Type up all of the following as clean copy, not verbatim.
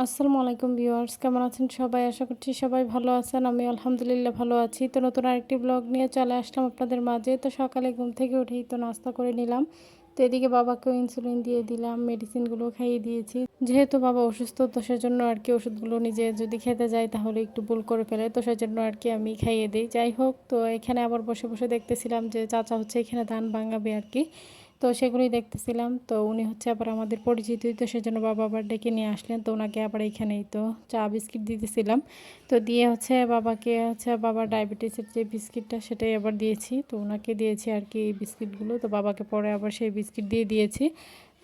আসসালামু আলাইকুম ভিউয়ার্স, কেমন আছেন সবাই? আশা করছি সবাই ভালো আছেন। আমি আলহামদুলিল্লাহ ভালো আছি। তো নতুন আরেকটি ব্লগ নিয়ে চলে আসলাম আপনাদের মাঝে। তো সকালে ঘুম থেকে উঠেই তো নাস্তা করে নিলাম। তো এদিকে বাবাকেও ইনসুলিন দিয়ে দিলাম, মেডিসিনগুলো খাইয়ে দিয়েছি। যেহেতু বাবা অসুস্থ, তো সেজন্য আর কি ওষুধগুলো নিজে যদি খেতে যায় তাহলে একটু ভুল করে ফেলে, তো সেজন্য আর কি আমি খাইয়ে দিই। যাই হোক, তো এখানে আবার বসে বসে দেখতেছিলাম যে চাচা হচ্ছে এখানে ধান ভাঙাবে আর কি। তো সেগুলোই দেখতেছিলাম। তো উনি হচ্ছে আবার আমাদের পরিচিতই, তো সেজন্য বাবা আবার ডেকে নিয়ে আসলেন। তো ওনাকে আবার এইখানেই তো চা বিস্কিট দিতেছিলাম। তো দিয়ে হচ্ছে বাবাকে হচ্ছে বাবার ডায়াবেটিসের যে বিস্কিটটা সেটাই আবার দিয়েছি। তো ওনাকে দিয়েছি আর কি এই বিস্কিটগুলো। তো বাবাকে পরে আবার সেই বিস্কিট দিয়ে দিয়েছি।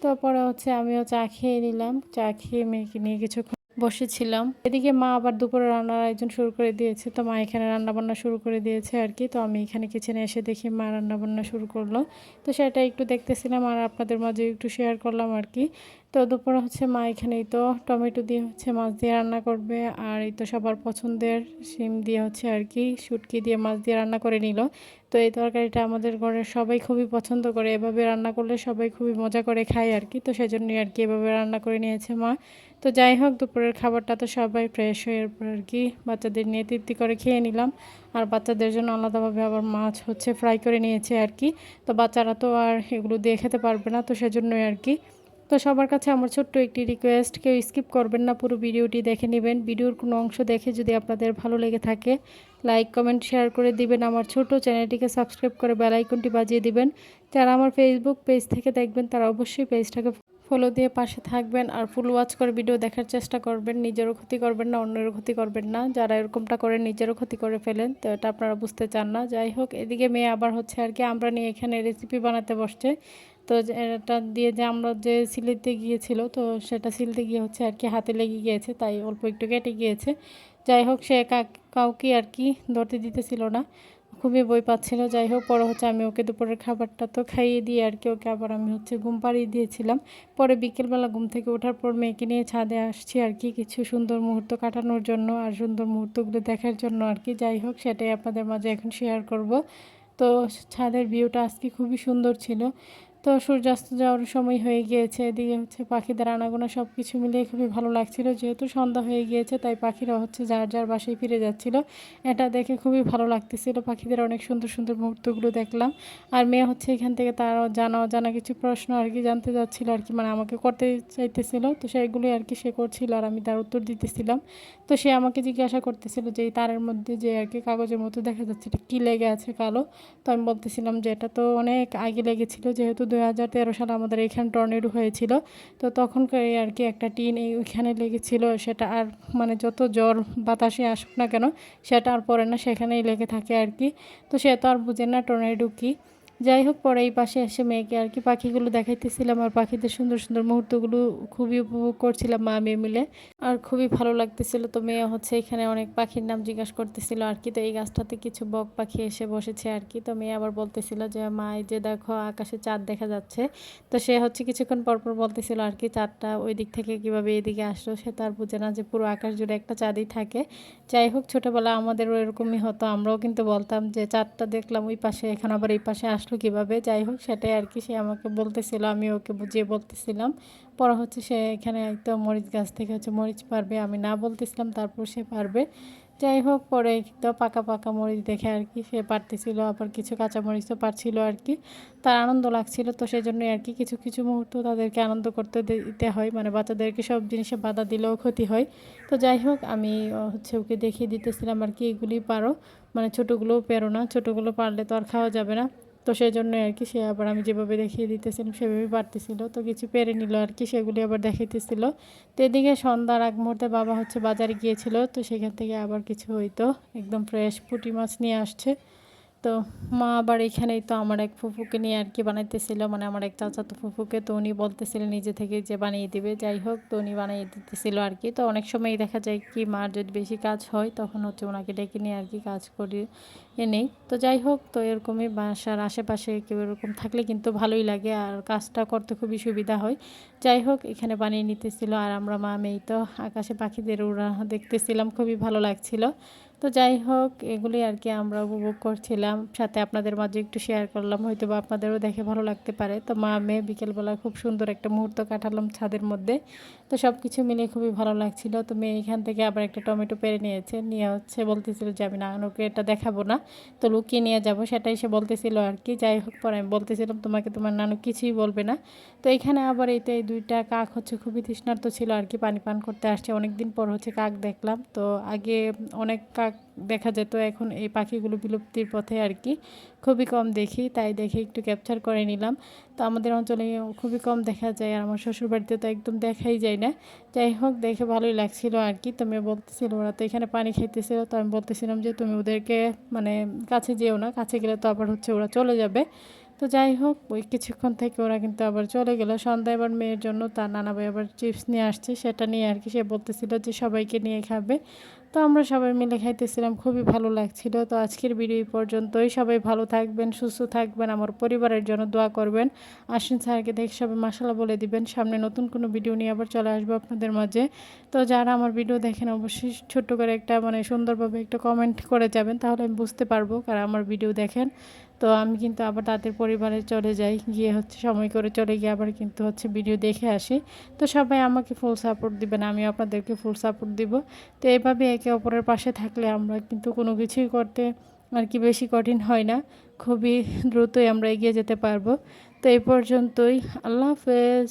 তো পরে হচ্ছে আমিও চা খেয়ে নিলাম। চা খেয়ে মেয়েকে নিয়ে কিছুক্ষণ বসেছিলাম। এদিকে মা আবার দুপুরে রান্নার আয়োজন শুরু করে দিয়েছে। তো মা এখানে রান্নাবান্না শুরু করে দিয়েছে আর কি। তো আমি এখানে কিচেনে এসে দেখি মা রান্নাবান্না শুরু করলো। তো সেটা একটু দেখতেছিলাম আর আপনাদের মাঝে একটু শেয়ার করলাম আর কি। তো দুপুরে হচ্ছে মা এখানেই তো টমেটো দিয়ে হচ্ছে মাছ দিয়ে রান্না করবে। আর এই তো সবার পছন্দের শিম দিয়ে হচ্ছে আর কি শুটকি দিয়ে মাছ দিয়ে রান্না করে নিল। তো এই তরকারিটা আমাদের ঘরের সবাই খুবই পছন্দ করে। এভাবে রান্না করলে সবাই খুবই মজা করে খায় আর কি। তো সেজন্যই আর কি এভাবে রান্না করে নিয়েছে মা। তো যাই হোক, দুপুরের খাবারটা তো সবাই ফ্রেশ হয়ে এরপর আর কি বাচ্চাদের নিয়ে তৃপ্তি করে খেয়ে নিলাম। আর বাচ্চাদের জন্য আলাদাভাবে আবার মাছ হচ্ছে ফ্রাই করে নিয়েছে আর কি। তো বাচ্চারা তো আর এগুলো দিয়ে খেতে পারবে না, তো সেজন্যই আর কি। তো সবার কাছে আমার ছোট্ট একটি রিকোয়েস্ট, কেউ স্কিপ করবেন না, পুরো ভিডিওটি দেখে নেবেন। ভিডিওর কোনো অংশ দেখে যদি আপনাদের ভালো লেগে থাকে লাইক কমেন্ট শেয়ার করে দিবেন। আমার ছোট চ্যানেলটিকে সাবস্ক্রাইব করে বেল আইকনটি বাজিয়ে দিবেন। যারা আমার ফেসবুক পেজ থেকে দেখবেন তারা অবশ্যই পেজটাকে ফলো দিয়ে পাশে থাকবেন আর ফুল ওয়াচ করে ভিডিও দেখার চেষ্টা করবেন। নিজেরও ক্ষতি করবেন না, অন্যেরও ক্ষতি করবেন না। যারা এরকমটা করেন নিজেরও ক্ষতি করে ফেলেন, তো এটা আপনারা বুঝতে চান না। যাই হোক, এদিকে মেয়ে আবার হচ্ছে আর কি আমরা নিয়ে এখানে রেসিপি বানাতে বসছে। তো এটা দিয়ে যে আমরা যে সিলতে গিয়েছিল, তো সেটা সিলতে গিয়ে হচ্ছে আর কি হাতে লেগে গিয়েছে, তাই অল্প একটু কেটে গিয়েছে। যাই হোক, সে কাউকে আর কি ধরতে দিতেছিল না, খুবই বই পাচ্ছিল। যাই হোক, পরে হচ্ছে আমি ওকে দুপুরের খাবারটা তো খাইয়ে দিয়ে আর কি ওকে আবার আমি হচ্ছে ঘুম পাড়িয়ে দিয়েছিলাম। পরে বিকেলবেলা ঘুম থেকে ওঠার পর মেয়েকে নিয়ে ছাদে আসছি আর কি কিছু সুন্দর মুহূর্ত কাটানোর জন্য আর সুন্দর মুহূর্তগুলো দেখার জন্য আর কি। যাই হোক, সেটাই আপনাদের মাঝে এখন শেয়ার করব। তো ছাদের ভিউটা আজকে খুবই সুন্দর ছিল। তো সূর্যাস্ত যাওয়ার সময় হয়ে গিয়েছে, এদিকে হচ্ছে পাখিদের আনাগোনা সব কিছু মিলিয়ে খুবই ভালো লাগছিল। যেহেতু সন্ধ্যা হয়ে গিয়েছে তাই পাখিরা হচ্ছে যার যার বাসায় ফিরে যাচ্ছিল। এটা দেখে খুবই ভালো লাগতেছিল, পাখিদের অনেক সুন্দর সুন্দর মুহূর্তগুলো দেখলাম। আর মেয়ে হচ্ছে এখান থেকে তার জানা অজানা কিছু প্রশ্ন আর কি জানতে যাচ্ছিল আর কি, মানে আমাকে করতে চাইতেছিল। তো সেইগুলোই আর কি সে করছিল আর আমি তার উত্তর দিতেছিলাম। তো সে আমাকে জিজ্ঞাসা করতেছিল যে এই তারের মধ্যে যে আর কি কাগজের মতো দেখা যাচ্ছে এটা কী লেগে আছে কালো। তো আমি বলতেছিলাম যে এটা তো অনেক আগে লেগেছিল, যেহেতু 2013 সালে আমাদের এখানে টর্নেডো হয়েছিল। তো তখনকার আর কি একটা টিন ওইখানে লেগেছিল, সেটা আর মানে যত জ্বর বাতাসে আসুক না কেন সেটা আর পড়ে না, সেখানেই লেগে থাকে আর কি। তো সে তো আর বুঝে না টর্নেডো কী। যাই হোক, পরে এই পাশে এসে মেয়েকে আর কি পাখিগুলো দেখাইতেছিলাম আর পাখিদের সুন্দর সুন্দর মুহূর্তগুলো খুবই উপভোগ করছিলাম মা মেয়ে মিলে। আর খুবই ভালো লাগতেছিল। তো মেয়ে হচ্ছে এখানে অনেক পাখির নাম জিজ্ঞাসা করতেছিল আর কি। তো এই গাছটাতে কিছু বক পাখি এসে বসেছে আর কি। তো মেয়ে আবার বলতেছিল যে মা এই যে দেখো আকাশে চাঁদ দেখা যাচ্ছে। তো সে হচ্ছে কিছুক্ষণ পরপর বলতেছিল আর কি চাঁদটা ওই দিক থেকে কিভাবে এদিকে আসলো, সে তার বুঝে না যে পুরো আকাশ জুড়ে একটা চাঁদই থাকে। যাই হোক, ছোটোবেলা আমাদেরও এরকমই হতো, আমরাও কিন্তু বলতাম যে চাঁদটা দেখলাম ওই পাশে, এখন আবার এই পাশে আসলো কিভাবে। যাই হোক, সেটাই আর কি সে আমাকে বলতেছিল, আমি ওকে বুঝিয়ে বলতেছিলাম। পরে হচ্ছে সে এখানে একদম মরিচ গাছ থেকে হচ্ছে মরিচ পারবে, আমি না বলতেছিলাম, তারপর সে পারবে। যাই হোক, পরে তো পাকা পাকা মরিচ দেখে আর কি সে পারতেছিল, আবার কিছু কাঁচা মরিচও পারছিল আর কি। তার আনন্দ লাগছিল, তো সেই জন্যই আর কি কিছু কিছু মুহূর্ত তাদেরকে আনন্দ করতে দিতে হয়, মানে বাচ্চাদেরকে সব জিনিসে বাধা দিলেও ক্ষতি হয়। তো যাই হোক, আমি হচ্ছে ওকে দেখিয়ে দিতেছিলাম আর কি এগুলি পারো, মানে ছোটোগুলোও পেরো না, ছোটোগুলো পারলে তো আর খাওয়া যাবে না। তো সেই জন্যই আর কি সে আবার আমি যেভাবে দেখিয়ে দিতেছিলাম সেভাবেই পারতেছিল, তো কিছু পেরে নিল আর কি, সেগুলি আবার দেখাইতেছিল। তো এদিকে সন্ধ্যার আগ মুহূর্তে বাবা হচ্ছে বাজারে গিয়েছিল, তো সেখান থেকে আবার কিছু হয়তো একদম ফ্রেশ পুঁটি মাছ নিয়ে আসছে। তো মা আবার এখানেই তো আমার এক ফুফুকে নিয়ে আর কি বানাইতেছিল, মানে আমার এক চাচাতো ফুফুকে। তো উনি বলতেছিলেন নিজে থেকে যে বানিয়ে দিবে। যাই হোক, তো উনি বানিয়ে দিতেছিল আর কি। তো অনেক সময় দেখা যায় কি মার যদি বেশি কাজ হয় তখন হচ্ছে ওনাকে ডেকে নিয়ে আর কি কাজ করি নেই। তো যাই হোক, তো এরকমই বাসার আশেপাশে কেউ এরকম থাকলে কিন্তু ভালোই লাগে আর কাজটা করতে খুবই সুবিধা হয়। যাই হোক, এখানে বানিয়ে নিতেছিল আর আমরা মা মেয়ে তো আকাশে পাখিদের উড়া দেখতেছিলাম, খুবই ভালো লাগছিল। তো যাই হোক, এগুলি আর কি আমরা উপভোগ করছিলাম, সাথে আপনাদের মাঝে একটু শেয়ার করলাম, হয়তো বা আপনাদেরও দেখে ভালো লাগতে পারে। তো মা মেয়ে বিকেলবেলা খুব সুন্দর একটা মুহূর্ত কাটালাম ছাদের মধ্যে। তো সব কিছু মিলিয়ে খুবই ভালো লাগছিল। তো মেয়ে এখান থেকে আবার একটা টমেটো পেড়ে নিয়েছে, নিয়ে হচ্ছে বলতেছিল যে আমি নানুকে এটা দেখাবো না, তো লুকিয়ে নিয়ে যাব, সেটাই সে বলতেছিল আর কি। যাই হোক, পরে আমি বলতেছিলাম তোমাকে তোমার নানু কিছুই বলবে না। তো এখানে আবার এই দুইটা কাক হচ্ছে খুবই তৃষ্ণার্ত ছিল আর কি, পানি পান করতে আসছে। অনেক দিন পর হচ্ছে কাক দেখলাম। তো আগে অনেক কাক দেখা যেত, এখন এই পাখিগুলো বিলুপ্তির পথে আর কি, খুবই কম দেখি, তাই দেখে একটু ক্যাপচার করে নিলাম। তো আমাদের অঞ্চলে খুবই কম দেখা যায় আর আমার শ্বশুরবাড়িতে তো একদম দেখাই যায় না। যাই হোক, দেখে ভালোই লাগছিল আর কি। তুমি বলতেছিল ওরা তো এখানে পানি খাইতেছিল, তো আমি বলতেছিলাম যে তুমি ওদেরকে মানে কাছে যেও না, কাছে গেলে তো আবার হচ্ছে ওরা চলে যাবে। তো যাই হোক, ওই কিছুক্ষণ থেকে ওরা কিন্তু আবার চলে গেল। সন্ধ্যায় আবার মেয়ের জন্য তার নানা ভাই আবার চিপস নিয়ে আসছে, সেটা নিয়ে আর কি সে বলতেছিল যে সবাইকে নিয়ে খাবে। তো আমরা সবাই মিলে খাইতেছিলাম, খুবই ভালো লাগছিল। তো আজকের ভিডিও এই পর্যন্তই। সবাই ভালো থাকবেন, সুস্থ থাকবেন, আমার পরিবারের জন্য দোয়া করবেন। আশ্বিন স্যারকে দেখে সবাই মাশাআল্লাহ বলে দিবেন। সামনে নতুন কোনো ভিডিও নিয়ে আবার চলে আসবো আপনাদের মাঝে। তো যারা আমার ভিডিও দেখেন অবশ্যই ছোট্ট করে একটা মানে সুন্দরভাবে একটা কমেন্ট করে যাবেন, তাহলে আমি বুঝতে পারবো কারা আমার ভিডিও দেখেন। তো আমি কিন্তু আবার তাদের পরিবারে চলে যাই, গিয়ে হচ্ছে সময় করে চলে গিয়ে আবার কিন্তু হচ্ছে ভিডিও দেখে আসি। তো সবাই আমাকে ফুল সাপোর্ট দিবেন, আমিও আপনাদেরকে ফুল সাপোর্ট দিব। তো এভাবে একে অপরের পাশে থাকলে আমরা কিন্তু কোনো কিছুই করতে আর কি বেশি কঠিন হয় না, খুবই দ্রুতই আমরা এগিয়ে যেতে পারবো। তো এই পর্যন্তই, আল্লাহ হাফেজ।